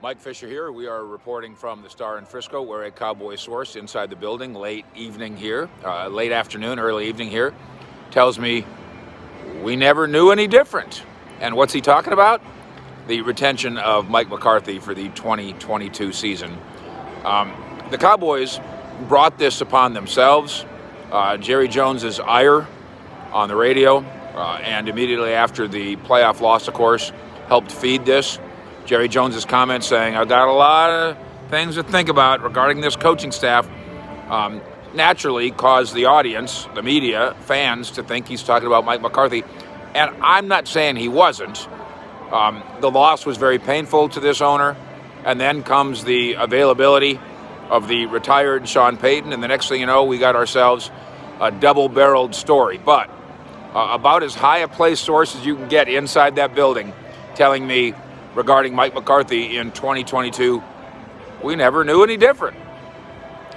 Mike Fisher here. We are reporting from the Star in Frisco. We're a Cowboy source inside the building. Late evening here, late afternoon, early evening here. Tells me we never knew any different. And what's he talking about? The retention of Mike McCarthy for the 2022 season. The Cowboys brought this upon themselves. Jerry Jones's ire on the radio, and immediately after the playoff loss, of course, helped feed this. Jerry Jones's comments saying, I've got a lot of things to think about regarding this coaching staff, naturally caused the audience, the media, fans to think he's talking about Mike McCarthy. And I'm not saying he wasn't. The loss was very painful to this owner. And then comes the availability of the retired Sean Payton. And the next thing you know, we got ourselves a double-barreled story. But about as high a place source as you can get inside that building telling me regarding Mike McCarthy in 2022, we never knew any different.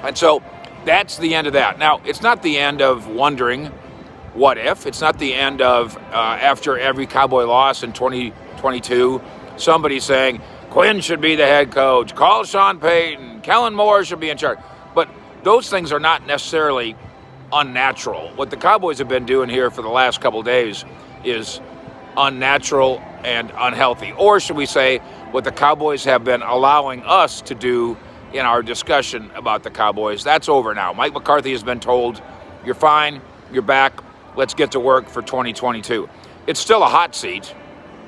And so that's the end of that. Now, it's not the end of wondering what if. It's not the end of after every Cowboy loss in 2022, somebody saying, Quinn should be the head coach, call Sean Payton, Kellen Moore should be in charge. But those things are not necessarily unnatural. What the Cowboys have been doing here for the last couple days is unnatural and unhealthy. Or should we say what the Cowboys have been allowing us to do in our discussion about the Cowboys. That's over now. Mike McCarthy has been told, you're fine, you're back, let's get to work for 2022. It's still a hot seat.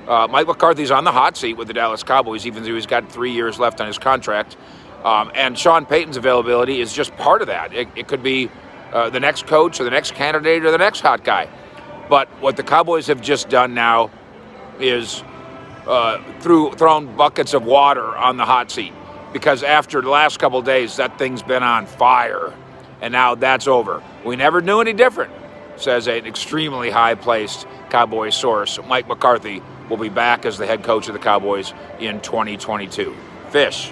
Mike McCarthy's on the hot seat with the Dallas Cowboys, even though he's got 3 years left on his contract. And Sean Payton's availability is just part of that. It could be the next coach or the next candidate or the next hot guy. But what the Cowboys have just done now is thrown buckets of water on the hot seat, because after the last couple of days, that thing's been on fire, and now that's over. We never knew any different, says an extremely high-placed Cowboy source. Mike McCarthy will be back as the head coach of the Cowboys in 2022. Fish.